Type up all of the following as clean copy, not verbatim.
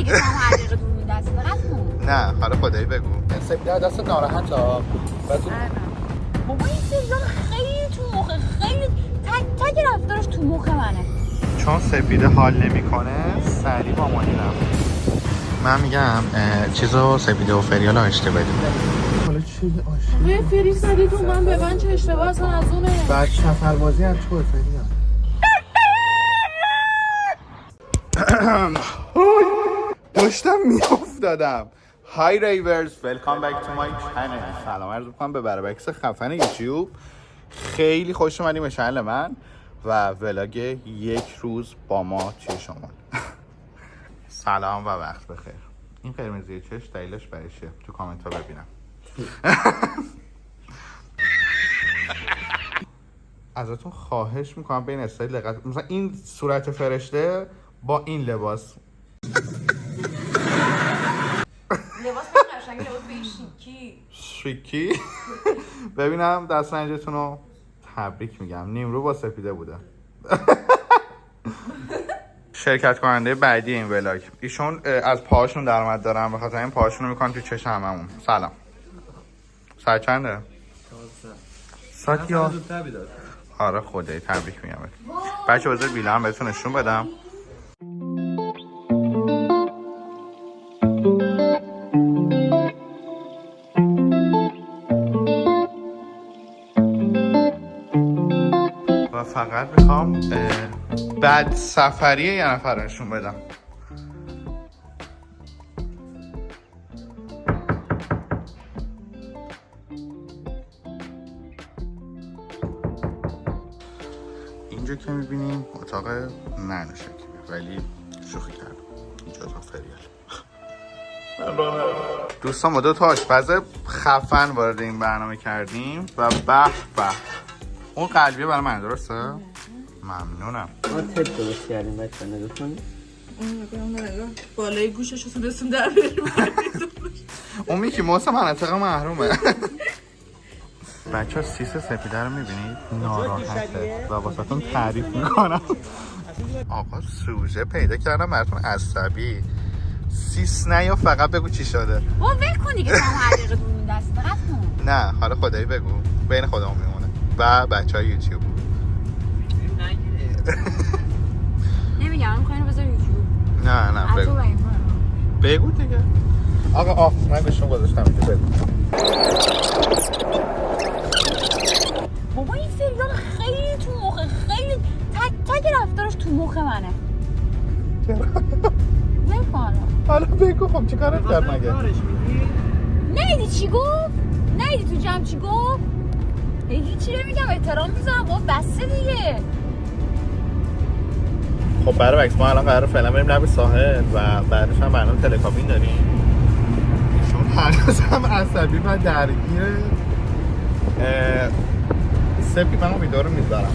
دیگه شما هر دقیقه دور می‌دی دست فقط نه حالا خدایی بگو سپیده دست ناراحته بابا این سریال خیلی تو مخه، خیلی تک رفتارش تو مخ منه. چون سپیده حال نمیکنه سریع با مانی رفت. من میگم چیزو سپیده و فریال آشته بدیم. حالا چی آشته؟ فری زدی تو من به من چه اشتباه اصلا از اونه. بعد سفربازی از تو فریال. داشتم میافتادم. های ریورز ویلکام بک تو مای چنل. سلام عرض میکنم به برابکس خفن یوتیوب. خیلی خوش اومدیم به چنل من و ولاگ یک روز با ما توی شما. سلام و وقت بخیر. این قرمزی چش دلیلش برای چیه؟ تو کامنت ها ببینم. ازتون خواهش میکنم به این استایل دقت. مثلا این صورت فرشته با این لباس قشنگه، لباس به شیکی. ببینم دسترنجتون رو تبریک میگم. نیمرو با سپیده بوده. شرکت کننده بعدی این ولاگ ایشون از پاهاشون درآمد دارن، به خاطر این پاهاشون رو میکنن تو چشم هممون. سلام. ساعت چنده؟ 12. یا آره خدایی تبریک میگم. بچه بذار بیلا هم بهتون نشون بدم. و فقط میخوام بعد سفریه یه نفر نشون بدم. اینجا که میبینیم اتاق ننوشکی، ولی شوخی کردم. اینجا اتاق فریال. دوستان ما دو تا آشپز خفن وارد این برنامه کردیم و به اون قلبیه برای من درسته؟ ممنونم. ما تد درست کردیم بچه نگاه کنید. بالای گوشش رو تونستیم در بریم. اون میکی موسم منطقه محرومه. بچه ها سیس سپیده رو میبینید؟ ناراحته و واسهتون تعریف میکنم. آقا سوژه پیدا کردم براتون عصبی. سیس نه یا فقط بگو چی شده. بابا ول کن دیگه شما هر دقیقه دور می‌دی دست فقط نه حالا خدایی بگو. بین خودمون میمونه و بچه های یوتیوب. نمیگم می‌خواین بذار یوتیوب. نه بگو. بگو دیگه. آقا من بهشون گذاشتم اینجا بگو. بابا این سریال خیلی تو مخه، خیلی تک رفتارش تو مخ منه. چرا؟ ول حالا بگو خب چی کارت کرد مگه؟ نیدی چی گفت؟ نیدی تو جمع چی گفت؟ هیچی نمیگم، احترام میذارم. بابا بسه دیگه. خب برای ما الان قراره فعلا بریم لب ساحل و بعدش هم برنامه تلکابین داریم. ایشون هنوز هم عصبی و درگیر سپی. من ویدیو رو میذارم.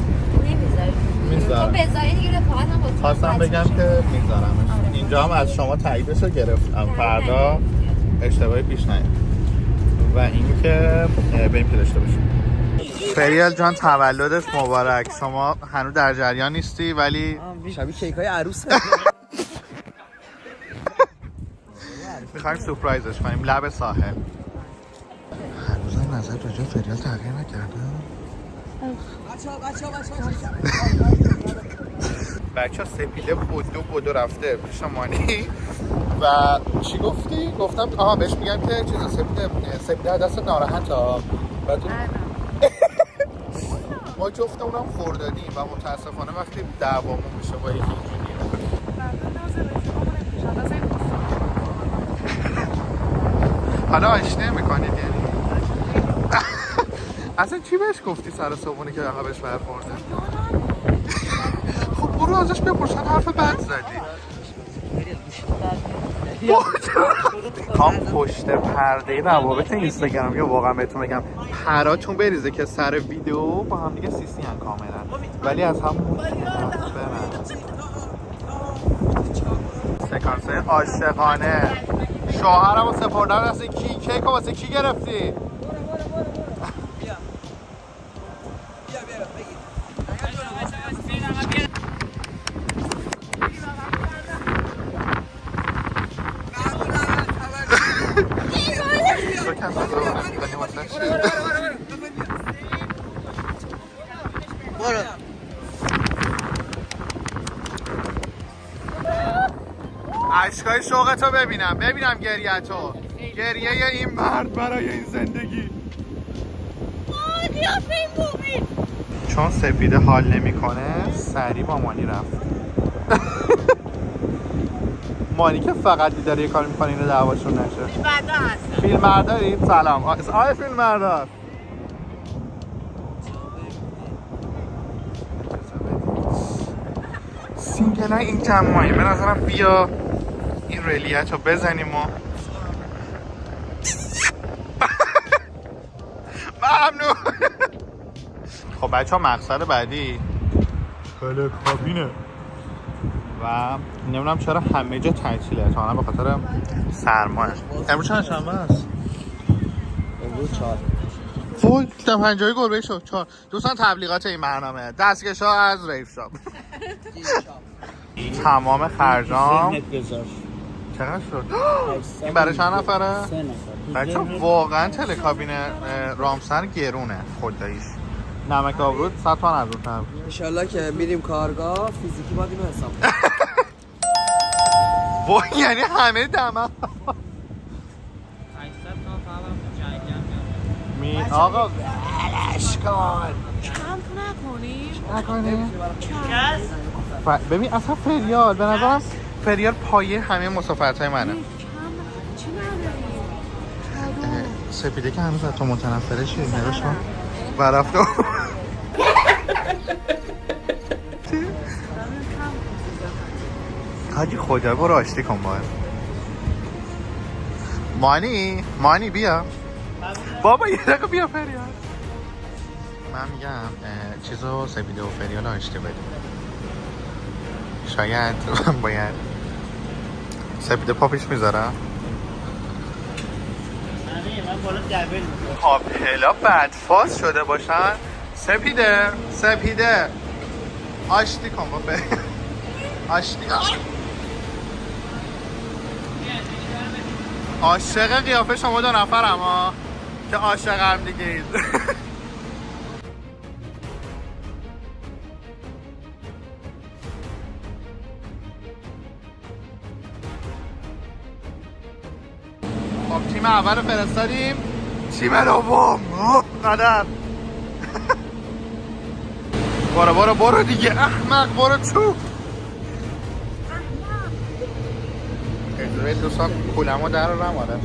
میذارم. تو بذاری دیگه رفاقت هم با خواستم بگم که میذارمش. اینجا هم از شما تاییدش رو گرفتم. فردا اشتباهی پیش نیاد. و این که بریم که داشته باشیم. فریال جان تولدت مبارک. شما هنوز در جریان نیستی ولی شبیه کیک های عروسه. میخوایم سورپرایزش کنیم لب ساحل. هنوزم نظر راجع فریال تغییر نکرده. بچه ها سپیده بودو رفته پیش مانی و چی گفتی؟ گفتم بهش میگم که چیزا سپیده دست ناراحته و تو ما جفتمونم خوردادیم و متاسفانه وقتی دعوامون میشه با یکی اینجوریه. حالا آشتی میکنید یعنی؟ اصلا چی بهش گفتی سر صبحونی که عقبش برخورده؟ خب برو ازش بپرسن حرف بد زدی. کام پشت پرده روابط اینستاگرام یا واقعا بهتون بگم پراتون بریزه که سر ویدیو با هم دیگه سیسی هم کاملا، ولی از همون سکانسه عاشقانه. شوهرمو سپردن دست کی؟ کیک واسه کی گرفتی؟ عشقای شوقتو ببینم گریه‌تو، گریه این مرد برای این زندگی. قیافه این مومین. چون سپیده حال نمیکنه سریع با مانی رفت. مانی که فقط داره یه کار میکنه اینو دعواشون نشه. فیلم بردارید؟ سلام آقای فیلم بردار. سینگل های این جمعایی به نظرم بیا این ریلیت رو بزنیم و ممنون. خب بچه ها مقصد بعدی کل کابینه و نمیدونم چرا همه جا تعطیله، تا به خاطر سرمایه. امروز چند شنبه است؟ امروز 4. فوی تا 50 گربه شد 4. دوستان تبلیغات این برنامه دستکش ها از ریف شاپ. تمام خرجام چقدر شد؟ این برای چند نفره؟ 3 نفر. بچه واقعا تلکابین رامسر گرونه خداییش. نمک آبرود 100 تومن از اون تر. انشالله که میریم کارگاه فیزیکی باید اینو حساب وای یعنی همه دمه می آقا ولش کن نکنیم ببین اصلا فریال به نظرم فریال پایه همه مسافرت های منه. سپیده که هنوز از تو متنفره چیه نگاش کن و رفته. حاجی خدا برو آشتی کن باید. مانی بیا بابا یه دقیقه بیا فریال. من میگم چیزو سپیده و فریال آشتی بدیم. شاید باید سپیده پاپیش میذارم. پاپلا بدفاز شده باشن. سپیده آشتی کن با فریال. آشتی عاشق قیافه شما 2 نفرم ها که عاشق هم دیگه اید. خب تیم اول رو فرستادیم. تیم دوم قدر برو دیگه احمق برو تو. اجرای دوستان کولمو در رو رماره.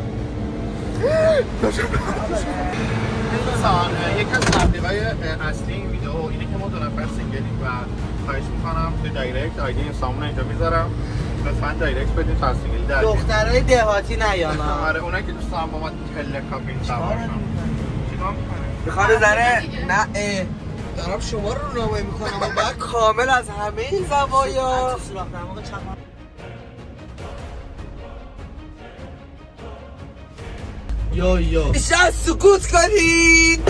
یک از تبلیغای اصلی این ویدیو اینه که ما 2 نفر سینگلیم و خواهش میکنم تو دایرکت آیدی اینستامون اینجا میذارم لطفا دایرکت بدین تا سینگلی در دخترای دهاتی نیانا. آره اونایی که دوست دارن با ما تلکابین سوارشن چیکار میکنه؟ میخواد زنه نه دارم شما رو راهنمایی میکنم و بعد کامل از همه این زوایا یا شاید سکوت کنید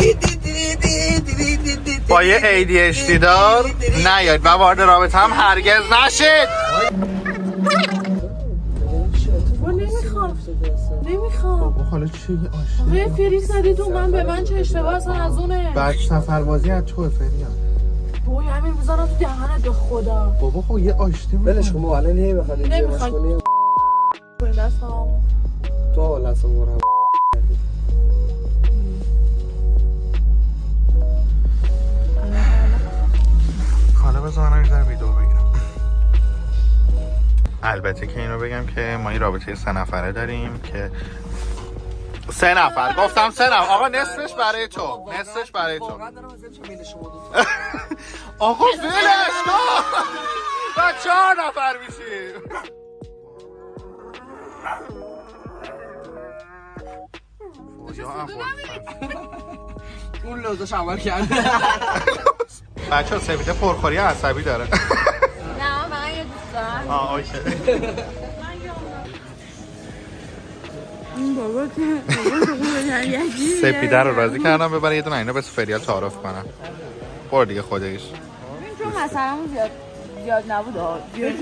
با یه ADHD دار نیاید و وارد رابطه هم هرگز نشید. نمیخوام حالا چی آشتی؟ فریک زدی تو به من چه اشتباه اصلا از اونه. بعد سفربازی از توه فریال. بوی همین میزنم تو دهنت به خدا. بابا خب یه آشتی بلش کن الان نمیخواد نمیخواد دستم تو حالا برم حالا بذارم در ویدیو بگیرم. البته که اینو بگم که ما این رابطه 3 نفره داریم که 3 نفر گفتم 3 نفر آقا نصفش برای تو آقا ولش کن و 4 نفر میشیم. اون لوزش عمل کرده. بچه ها سپیده پرخوری عصبی داره. نه من یه دوست دارم. اوکی. بابا که سپیده رو راضی کردم ببره یه دونه اینا به فریال تعارف کنم. برو دیگه خودش. چون مثلا زیاد نبود زیاد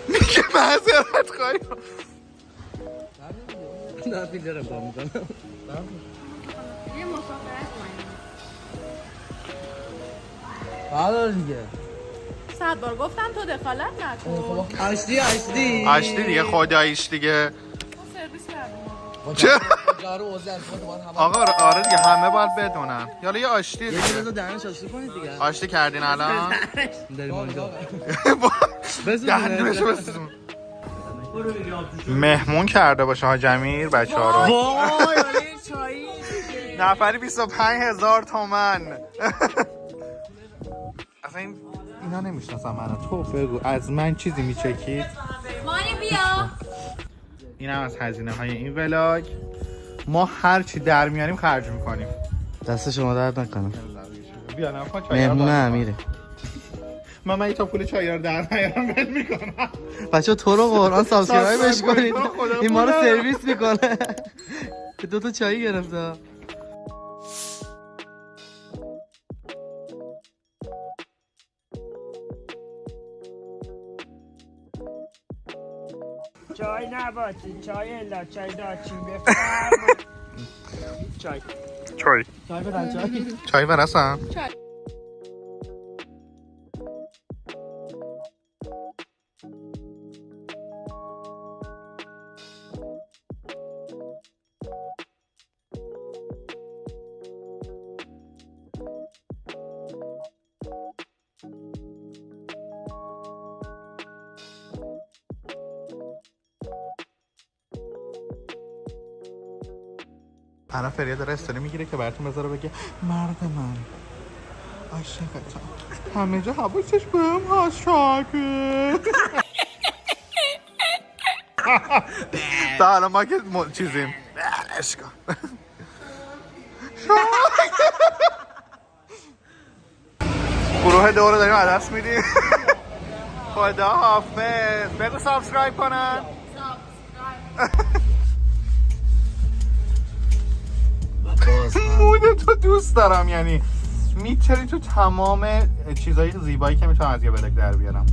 میگه معذرت خواهی. نه بیدارم با میکنم. یه مسافرت کنیم. بله دیگه. 100 بار گفتم تو دخالت نکن. آشتی دیگه خداییش دیگه. سرویس کردم. چه؟ جارو اوزه همه. آقا آره دیگه همه باید بدونن. یالا یه آشتی یه دیگه. چیزو دهنش آشتی کنید دیگه. آشتی کردین الان؟ داریم اونجا. دهنشو بسیزون. مهمون کرده باشه ها جمیر بچه ها رو. وای چایی. نفری 25,000 تومن. اصلا اینا نمیشناسم منو. تو بگو از من چیزی میچکید؟ مانی بیا. این هم از هزینه های این ولاگ. ما هر چی در میاریم خرج میکنیم. دست شما درد نکنم. بیا نفا چایی مهمون امیره. من این تا پول چایی رو در نیارم بل میکنم. بچه تو رو قرآن سابسکرایبش کنید. خدا این ما رو خدا. سرویس میکنه. که 2 تا چایی گرفته. چای نباتی چای الا چای داچین بفرمایید چای چای بدن چای. چای برسم. الان فریاد داره استوری میگیره که براتون بذاره بگه مرد من عاشقتم همه جا حواسش بهم هست شاکر. تا حالا ما که چیزیم اشکال گروه دو رو داریم عدس میدیم. خدا حافظ. بگو سابسکرایب کنن. مود تو دوست دارم، یعنی میتری تو تمام چیزای زیبایی که میتونم از یه بلک در بیارم.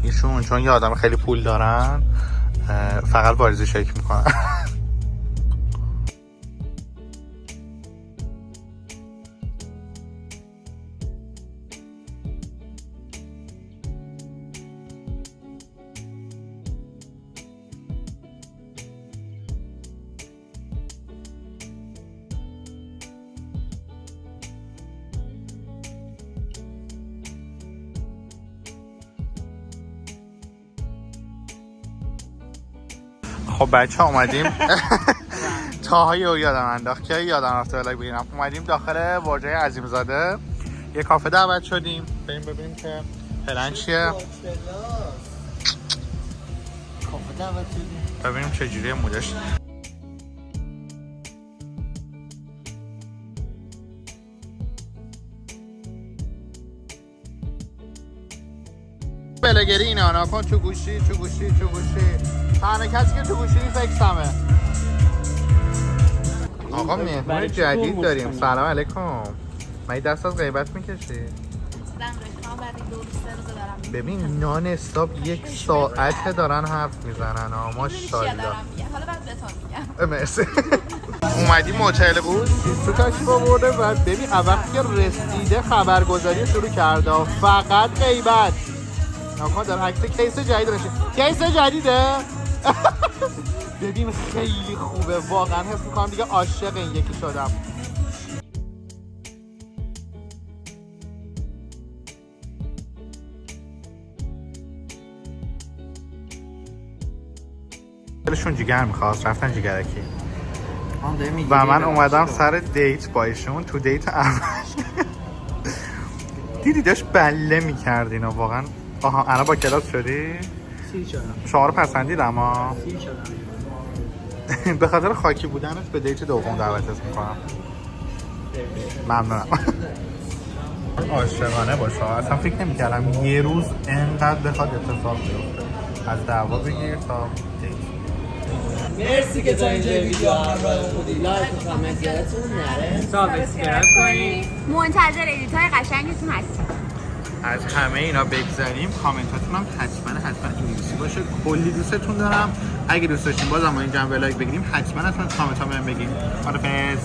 ایشون چون یه آدم خیلی پول دارن فقط واریزی شیک میکنن. خب بچه ها اومدیم تاهایی رو یادم انداخت که یادم رفته بلک بگیرم. اومدیم داخل برج عظیم زاده یه کافه دعوت شدیم بریم ببینیم که پلن چیه، کافه دعوت شدیم ببینیم چجوریه مودش. بلگری اینه آنا کن چو گوشی چو گوشی چو گوشی. تنها کسی که تو گوشی نیست اکسمه. آقا مهمون جدید داریم. سلام علیکم. من دست از غیبت میکشی؟ ببین نان استاپ 1 ساعته دارن حرف میزنن ها. ماشاءالله. حالا بعد بهتون میگم. مرسی. اومدیم هتل بود تو تشریف آورده و ببین وقتی که رسیده خبرگزاری شروع کرده فقط غیبت. ناکن داره عکس کیس جدید نشه. کیس جدیده. ببین خیلی خوبه واقعا. حس میکنم دیگه عاشق این یکی شدم. دلشون جیگر میخواست رفتن جیگرکی و من اومدم سر دیت با ایشون. تو دیت اول دیدی داشت بله میکرد اینا واقعا. آها الان با کلاس شدی؟ شما رو پسندیدم ها. به خاطر خاکی بودنت به دیت دوم دعوتت میکنم. ممنونم. عاشقانه باشه. اصلا فکر نمیکردم یه روز انقدر بخواد اتفاق بیفته. از دعوا بگیر تا دیت. مرسی که تا اینجا ویدیو همراه بودی. لایک و کامنت یادتون نره. سابسکرایب کنید. منتظر ادیت‌های قشنگتون هستیم. از همه اینا بگذریم، کامنتاتون هم حتما انگلیسی باشه. کلی دوستتون دارم. اگه دوست داشتین بازم ما اینجا هم لایک بگیریم، حتما کامنت ها بهم بگین. خدافظ.